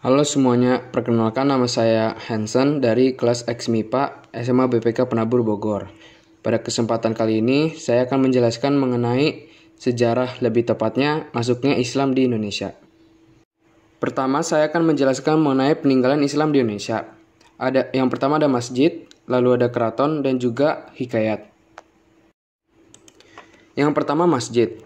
Halo semuanya, perkenalkan nama saya Hansen dari kelas X MIPA SMA BPK Penabur Bogor. Pada kesempatan kali ini, saya akan menjelaskan mengenai sejarah, lebih tepatnya masuknya Islam di Indonesia. Pertama, saya akan menjelaskan mengenai peninggalan Islam di Indonesia. Yang pertama ada masjid, lalu ada keraton, dan juga hikayat. Yang pertama masjid.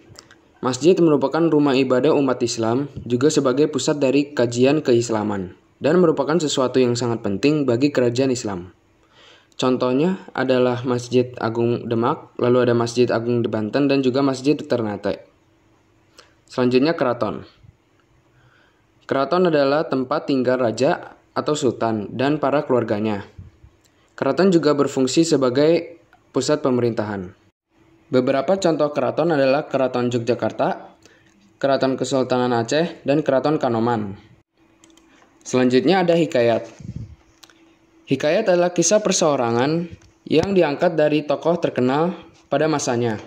Masjid merupakan rumah ibadah umat Islam, juga sebagai pusat dari kajian keislaman, dan merupakan sesuatu yang sangat penting bagi kerajaan Islam. Contohnya adalah Masjid Agung Demak, lalu ada Masjid Agung di Banten, dan juga Masjid Ternate. Selanjutnya keraton. Keraton adalah tempat tinggal raja atau sultan dan para keluarganya. Keraton juga berfungsi sebagai pusat pemerintahan. Beberapa contoh keraton adalah Keraton Yogyakarta, Keraton Kesultanan Aceh, dan Keraton Kanoman. Selanjutnya ada hikayat. Hikayat adalah kisah perseorangan yang diangkat dari tokoh terkenal pada masanya.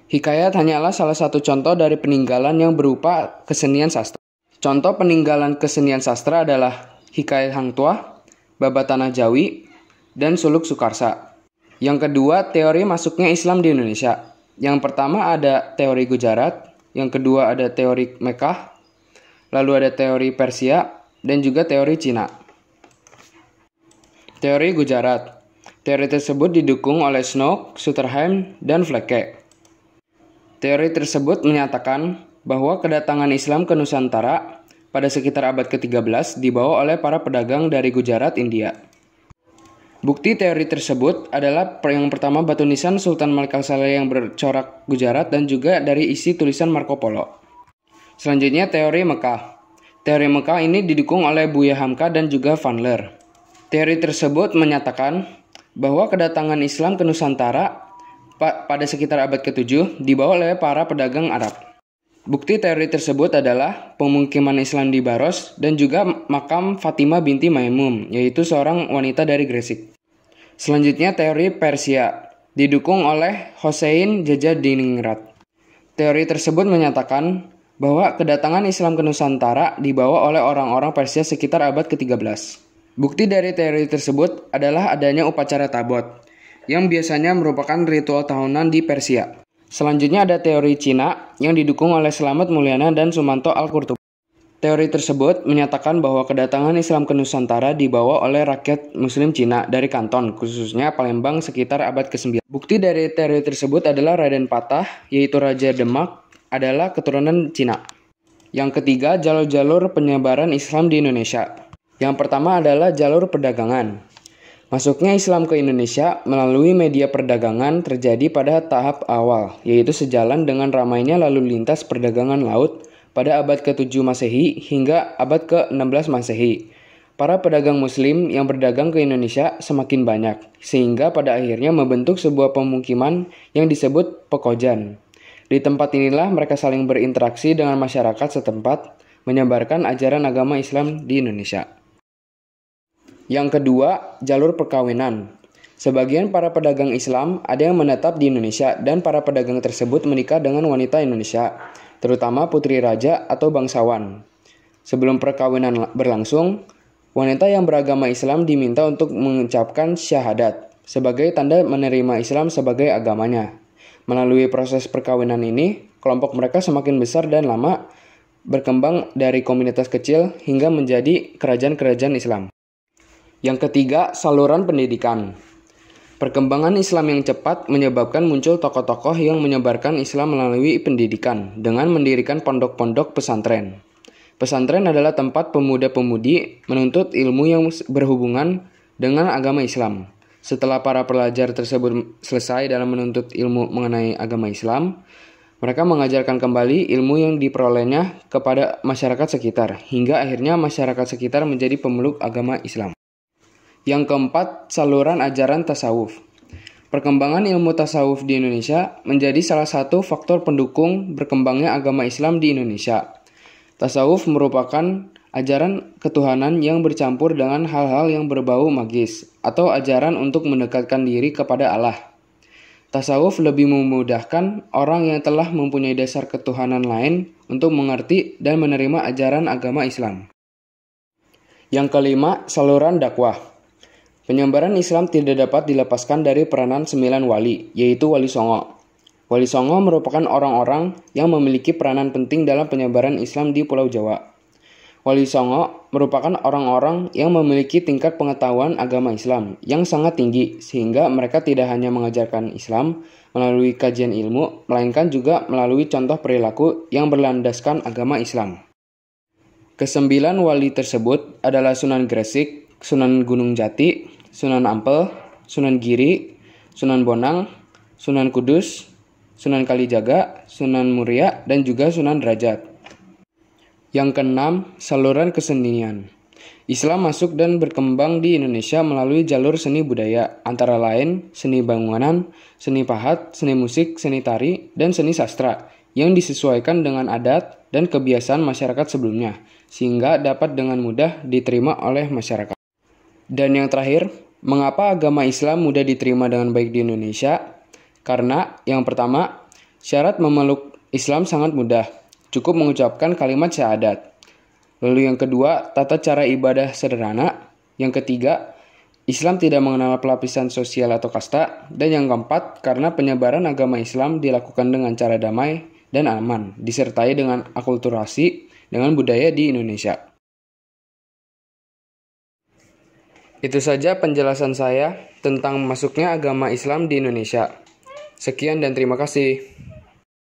Hikayat hanyalah salah satu contoh dari peninggalan yang berupa kesenian sastra. Contoh peninggalan kesenian sastra adalah Hikayat Hang Tuah, Babat Tanah Jawi, dan Suluk Sukarsa. Yang kedua, teori masuknya Islam di Indonesia. Yang pertama ada teori Gujarat, yang kedua ada teori Mekah, lalu ada teori Persia, dan juga teori Cina. Teori Gujarat. Teori tersebut didukung oleh Snook, Sutherland, dan Flecke. Teori tersebut menyatakan bahwa kedatangan Islam ke Nusantara pada sekitar abad ke-13 dibawa oleh para pedagang dari Gujarat, India. Bukti teori tersebut adalah yang pertama batu nisan Sultan Malik Saleh yang bercorak Gujarat dan juga dari isi tulisan Marco Polo. Selanjutnya teori Mekah. Teori Mekah ini didukung oleh Buya Hamka dan juga Van Leer. Teori tersebut menyatakan bahwa kedatangan Islam ke Nusantara pada sekitar abad ke-7 dibawa oleh para pedagang Arab. Bukti teori tersebut adalah pemukiman Islam di Baros dan juga makam Fatimah binti Maimum, yaitu seorang wanita dari Gresik. Selanjutnya teori Persia, didukung oleh Hossein Jajadiningrat. Teori tersebut menyatakan bahwa kedatangan Islam ke Nusantara dibawa oleh orang-orang Persia sekitar abad ke-13. Bukti dari teori tersebut adalah adanya upacara tabot, yang biasanya merupakan ritual tahunan di Persia. Selanjutnya ada teori Cina yang didukung oleh Slamet Mulyana dan Sumanto Al-Qurtubi. Teori tersebut menyatakan bahwa kedatangan Islam ke Nusantara dibawa oleh rakyat Muslim Cina dari Kanton, khususnya Palembang sekitar abad ke-9. Bukti dari teori tersebut adalah Raden Patah, yaitu Raja Demak, adalah keturunan Cina. Yang ketiga, jalur-jalur penyebaran Islam di Indonesia. Yang pertama adalah jalur perdagangan. Masuknya Islam ke Indonesia melalui media perdagangan terjadi pada tahap awal, yaitu sejalan dengan ramainya lalu lintas perdagangan laut pada abad ke-7 Masehi hingga abad ke-16 Masehi. Para pedagang Muslim yang berdagang ke Indonesia semakin banyak, sehingga pada akhirnya membentuk sebuah pemukiman yang disebut Pekojan. Di tempat inilah mereka saling berinteraksi dengan masyarakat setempat, menyebarkan ajaran agama Islam di Indonesia. Yang kedua, jalur perkawinan. Sebagian para pedagang Islam ada yang menetap di Indonesia dan para pedagang tersebut menikah dengan wanita Indonesia, terutama putri raja atau bangsawan. Sebelum perkawinan berlangsung, wanita yang beragama Islam diminta untuk mengucapkan syahadat sebagai tanda menerima Islam sebagai agamanya. Melalui proses perkawinan ini, kelompok mereka semakin besar dan lama, berkembang dari komunitas kecil hingga menjadi kerajaan-kerajaan Islam. Yang ketiga, saluran pendidikan. Perkembangan Islam yang cepat menyebabkan muncul tokoh-tokoh yang menyebarkan Islam melalui pendidikan dengan mendirikan pondok-pondok pesantren. Pesantren adalah tempat pemuda-pemudi menuntut ilmu yang berhubungan dengan agama Islam. Setelah para pelajar tersebut selesai dalam menuntut ilmu mengenai agama Islam, mereka mengajarkan kembali ilmu yang diperolehnya kepada masyarakat sekitar, hingga akhirnya masyarakat sekitar menjadi pemeluk agama Islam. Yang keempat, saluran ajaran tasawuf. Perkembangan ilmu tasawuf di Indonesia menjadi salah satu faktor pendukung berkembangnya agama Islam di Indonesia. Tasawuf merupakan ajaran ketuhanan yang bercampur dengan hal-hal yang berbau magis, atau ajaran untuk mendekatkan diri kepada Allah. Tasawuf lebih memudahkan orang yang telah mempunyai dasar ketuhanan lain untuk mengerti dan menerima ajaran agama Islam. Yang kelima, saluran dakwah. Penyebaran Islam tidak dapat dilepaskan dari peranan 9 wali, yaitu Wali Songo. Wali Songo merupakan orang-orang yang memiliki peranan penting dalam penyebaran Islam di Pulau Jawa. Wali Songo merupakan orang-orang yang memiliki tingkat pengetahuan agama Islam yang sangat tinggi, sehingga mereka tidak hanya mengajarkan Islam melalui kajian ilmu, melainkan juga melalui contoh perilaku yang berlandaskan agama Islam. Kesembilan wali tersebut adalah Sunan Gresik, Sunan Gunung Jati, Sunan Ampel, Sunan Giri, Sunan Bonang, Sunan Kudus, Sunan Kalijaga, Sunan Muria, dan juga Sunan Derajat. Yang keenam, saluran kesenian. Islam masuk dan berkembang di Indonesia melalui jalur seni budaya, antara lain seni bangunan, seni pahat, seni musik, seni tari, dan seni sastra, yang disesuaikan dengan adat dan kebiasaan masyarakat sebelumnya, sehingga dapat dengan mudah diterima oleh masyarakat. Dan yang terakhir, mengapa agama Islam mudah diterima dengan baik di Indonesia? Karena yang pertama, syarat memeluk Islam sangat mudah. Cukup mengucapkan kalimat syahadat. Lalu yang kedua, tata cara ibadah sederhana. Yang ketiga, Islam tidak mengenal pelapisan sosial atau kasta. Dan yang keempat, karena penyebaran agama Islam dilakukan dengan cara damai dan aman, disertai dengan akulturasi dengan budaya di Indonesia. Itu saja penjelasan saya tentang masuknya agama Islam di Indonesia. Sekian dan terima kasih.